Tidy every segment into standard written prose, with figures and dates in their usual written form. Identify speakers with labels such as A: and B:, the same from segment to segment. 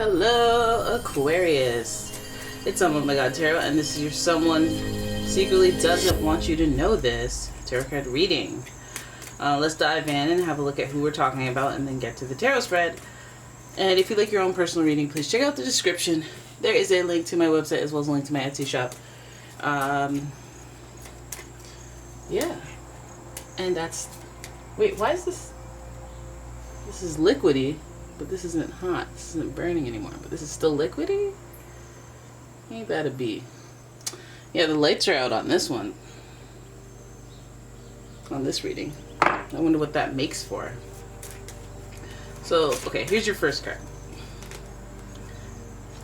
A: Hello, Aquarius. It's umomgtarot, and this is your someone secretly doesn't want you to know this tarot card reading. Let's dive in and have a look at who we're talking about and then get to the tarot spread. And if you like your own personal reading, please check out the description. There is a link to my website as well as a link to my Etsy shop. Yeah. And that's... Wait, why is this... This is liquidy, but this isn't hot. This isn't burning anymore, but this is still liquidy? Ain't that a bee? Yeah, the lights are out on this one. On this reading. I wonder what that makes for. So, okay, here's your first card.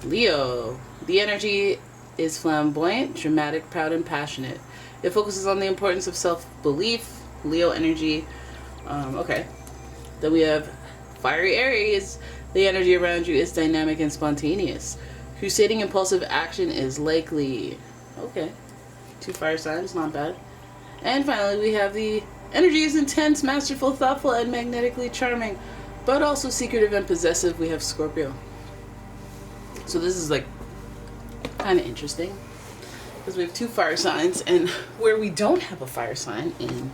A: Leo. The energy is flamboyant, dramatic, proud, and passionate. It focuses on the importance of self-belief. Leo energy. Okay. Then we have fiery Aries. The energy around you is dynamic and spontaneous. Crusading impulsive action is likely. Okay. 2 fire signs, not bad. And finally, we have the energy is intense, masterful, thoughtful, and magnetically charming, but also secretive and possessive. We have Scorpio. So this is like kind of interesting because we have 2 fire signs, and where we don't have a fire sign in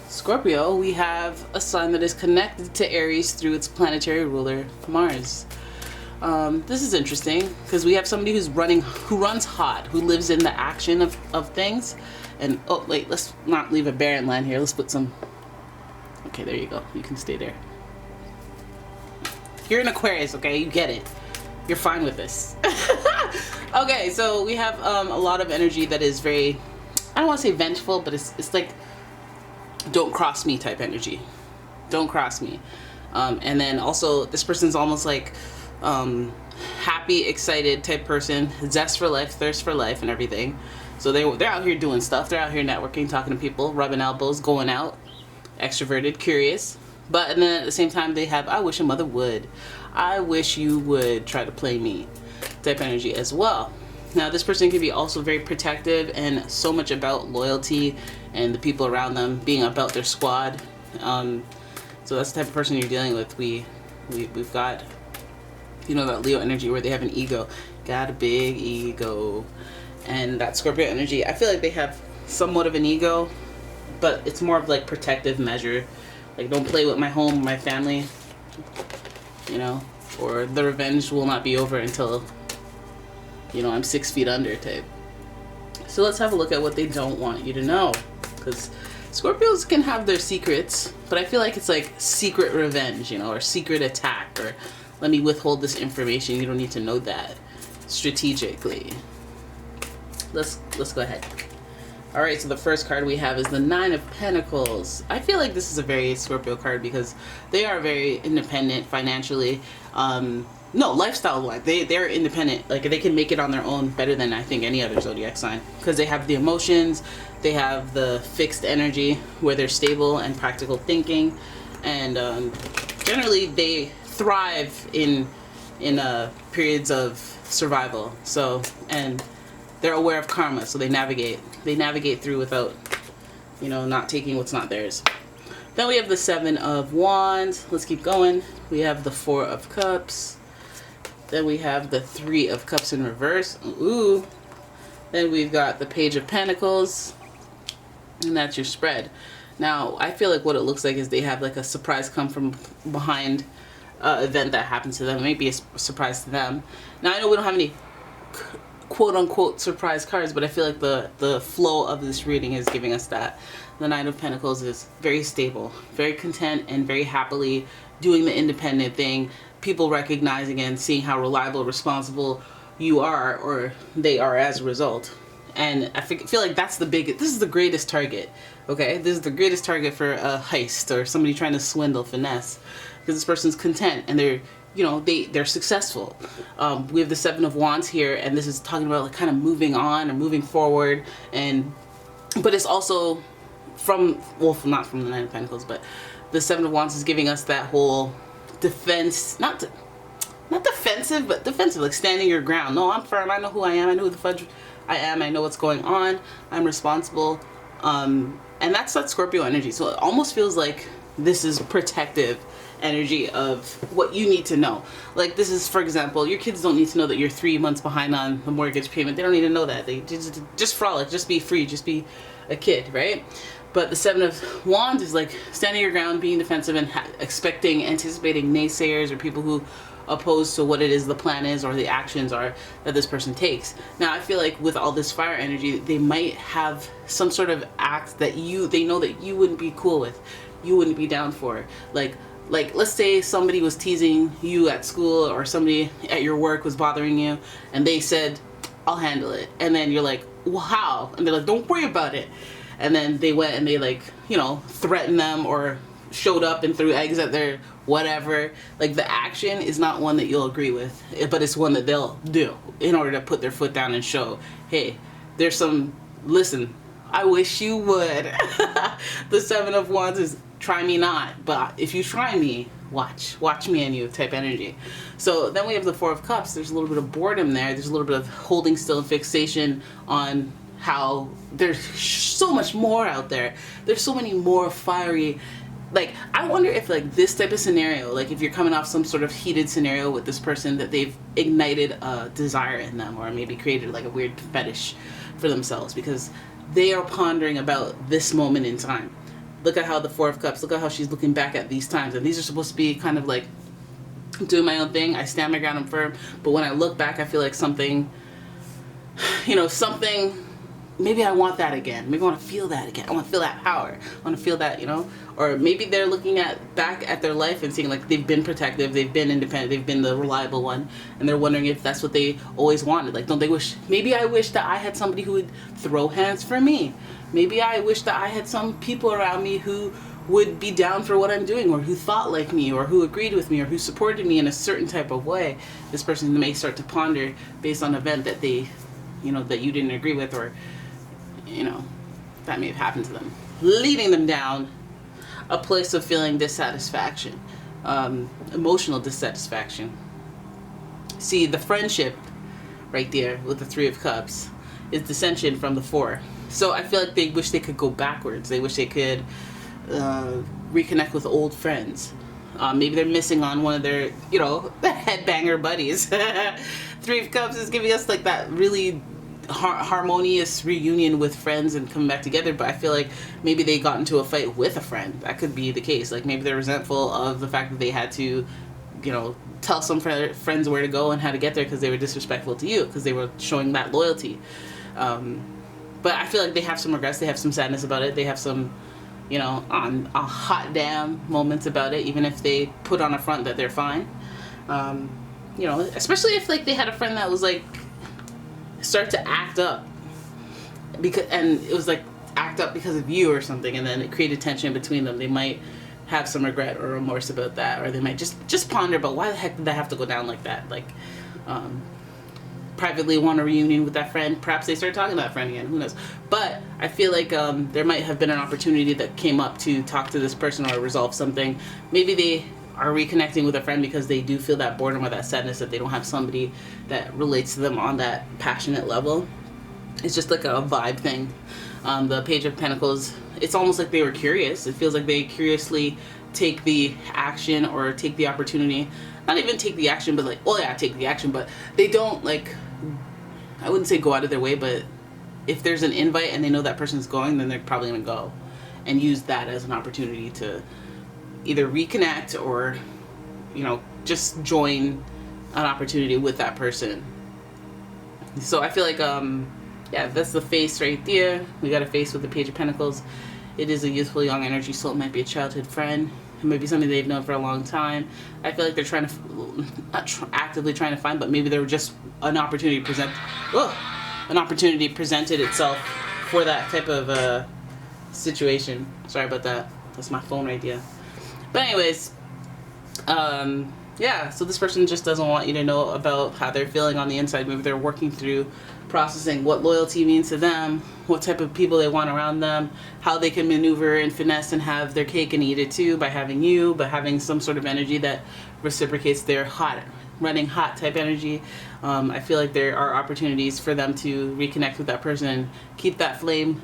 A: Scorpio, we have a sign that is connected to Aries through its planetary ruler, Mars. This is interesting because we have somebody who runs hot, who lives in the action of things. And, oh, wait, let's not leave a barren land here. Let's put some... Okay, there you go. You can stay there. You're an Aquarius, okay? You get it. You're fine with this. Okay, so we have a lot of energy that is very... I don't want to say vengeful, but it's like... Don't cross me type energy. Don't cross me. And then also, this person's almost like... happy, excited type person, zest for life, thirst for life, and everything. So they're out here doing stuff. They're out here networking, talking to people, rubbing elbows, going out, extroverted, curious. But and then at the same time, they have I wish a mother would. I wish you would try to play me type energy as well. Now this person can be also very protective and so much about loyalty and the people around them, being about their squad. So that's the type of person you're dealing with. We've got, you know, that Leo energy where they have an ego. Got a big ego. And that Scorpio energy, I feel like they have somewhat of an ego, but it's more of like protective measure. Like, don't play with my home, my family, you know, or the revenge will not be over until, you know, I'm 6 feet under type. So let's have a look at what they don't want you to know. Because Scorpios can have their secrets, but I feel like it's like secret revenge, you know, or secret attack, or let me withhold this information. You don't need to know that strategically. Let's go ahead. All right, so the first card we have is the 9 of Pentacles. I feel like this is a very Scorpio card because they are very independent financially. No, lifestyle-wise, they're independent. Like, they can make it on their own better than I think any other zodiac sign because they have the emotions, they have the fixed energy where they're stable and practical thinking, and generally they thrive in periods of survival. So, and they're aware of karma, so they navigate through without, you know, not taking what's not theirs. Then we have the 7 of Wands. Let's keep going. We have the 4 of Cups. Then we have the 3 of Cups in reverse. Ooh. Then we've got the Page of Pentacles. And that's your spread. Now, I feel like what it looks like is they have like a surprise come from behind event that happens to them. Maybe a surprise to them. Now, I know we don't have any quote-unquote surprise cards, but I feel like the flow of this reading is giving us that. The 9 of Pentacles is very stable, very content, and very happily doing the independent thing. People recognizing and seeing how reliable, responsible you are, or they are as a result. And I feel like that's this is the greatest target, okay? This is the greatest target for a heist or somebody trying to swindle, finesse. Because this person's content and they're, you know, they're successful. We have the 7 of Wands here, and this is talking about like kind of moving on or moving forward, but it's also not from the 9 of Pentacles, but the 7 of Wands is giving us that whole defense, not defensive, but defensive, like standing your ground. No, I'm firm. I know who I am. I know who the fudge I am. I know what's going on. I'm responsible. And that's that Scorpio energy. So it almost feels like this is protective energy of what you need to know. Like this is, for example, your kids don't need to know that you're 3 months behind on the mortgage payment. They don't need to know that. They just frolic, just be free, just be a kid, right? But the Seven of Wands is like standing your ground, being defensive, and anticipating naysayers or people who oppose to what it is the plan is or the actions are that this person takes. Now I feel like with all this fire energy, they might have some sort of act that they know that you wouldn't be cool with, you wouldn't be down for. Like let's say somebody was teasing you at school, or somebody at your work was bothering you, and they said, I'll handle it. And then you're like, well, how? And they're like, don't worry about it. And then they went and they, like, you know, threatened them or showed up and threw eggs at their whatever. Like, the action is not one that you'll agree with, but it's one that they'll do in order to put their foot down and show, hey, there's some, listen, I wish you would. The Seven of Wands is try me not, but if you try me, watch me and you type energy. So then we have the Four of Cups. There's a little bit of boredom there. There's a little bit of holding still and fixation on how there's so much more out there. There's so many more fiery, like, I wonder if, like, this type of scenario, like if you're coming off some sort of heated scenario with this person, that they've ignited a desire in them, or maybe created like a weird fetish for themselves, because they are pondering about this moment in time. Look at how the Four of Cups, look at how she's looking back at these times, and these are supposed to be kind of like doing my own thing. I stand my ground, I'm firm, but when I look back, I feel like something, you know, maybe I want that again. Maybe I want to feel that again. I want to feel that power. I want to feel that, you know? Or maybe they're looking back at their life and seeing, like, they've been protective, they've been independent, they've been the reliable one, and they're wondering if that's what they always wanted. Like, don't they wish, maybe I wish that I had somebody who would throw hands for me. Maybe I wish that I had some people around me who would be down for what I'm doing, or who thought like me, or who agreed with me, or who supported me in a certain type of way. This person may start to ponder based on an event that they, you know, that you didn't agree with, or, you know, that may have happened to them, leading them down a place of feeling dissatisfaction, emotional dissatisfaction. See, the friendship right there with the Three of Cups is dissension from the Four. So I feel like they wish they could go backwards. They wish they could reconnect with old friends. Maybe they're missing on one of their, you know, headbanger buddies. Three of Cups is giving us like that really harmonious reunion with friends and coming back together, but I feel like maybe they got into a fight with a friend. That could be the case. Like, maybe they're resentful of the fact that they had to, you know, tell some friends where to go and how to get there because they were disrespectful to you, because they were showing that loyalty. But I feel like they have some regrets, they have some sadness about it, they have some, you know, on a hot damn moments about it, even if they put on a front that they're fine. You know, especially if, like, they had a friend that was like start to act up and it was like act up because of you or something, and then it created tension between them. They might have some regret or remorse about that, or they might just ponder about why the heck did that have to go down like that. Like, privately want a reunion with that friend. Perhaps they start talking to that friend again, who knows. But I feel like there might have been an opportunity that came up to talk to this person or resolve something. Maybe they are reconnecting with a friend because they do feel that boredom or that sadness that they don't have somebody that relates to them on that passionate level. It's just like a vibe thing. The Page of Pentacles, it's almost like they were curious. It feels like they curiously take the action or take the opportunity. Not even take the action, but like, oh yeah, take the action, but they don't, like, I wouldn't say go out of their way, but if there's an invite and they know that person's going, then they're probably going to go and use that as an opportunity to either reconnect or, you know, just join an opportunity with that person. So I feel like, yeah, that's the face right there. We got a face with the Page of Pentacles. It is a youthful young energy, so it might be a childhood friend. It might be something they've known for a long time. I feel like they're trying to, actively trying to find, but maybe they were just an opportunity presented itself for that type of situation. Sorry about that. That's my phone right there. But anyways, yeah, so this person just doesn't want you to know about how they're feeling on the inside. Maybe they're working through processing what loyalty means to them, what type of people they want around them, how they can maneuver and finesse and have their cake and eat it too by having you, by having some sort of energy that reciprocates their hot, running hot type energy. I feel like there are opportunities for them to reconnect with that person and keep that flame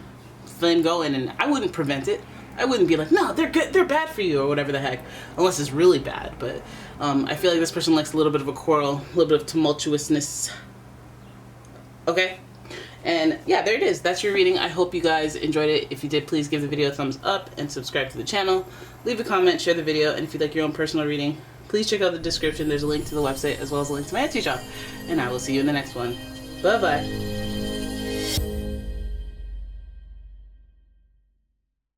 A: going, and I wouldn't prevent it. I wouldn't be like, no, they're good, they're bad for you, or whatever the heck, unless it's really bad. But I feel like this person likes a little bit of a quarrel, a little bit of tumultuousness. Okay? And yeah, there it is. That's your reading. I hope you guys enjoyed it. If you did, please give the video a thumbs up and subscribe to the channel. Leave a comment, share the video, and if you'd like your own personal reading, please check out the description. There's a link to the website as well as a link to my Etsy shop. And I will see you in the next one. Bye-bye.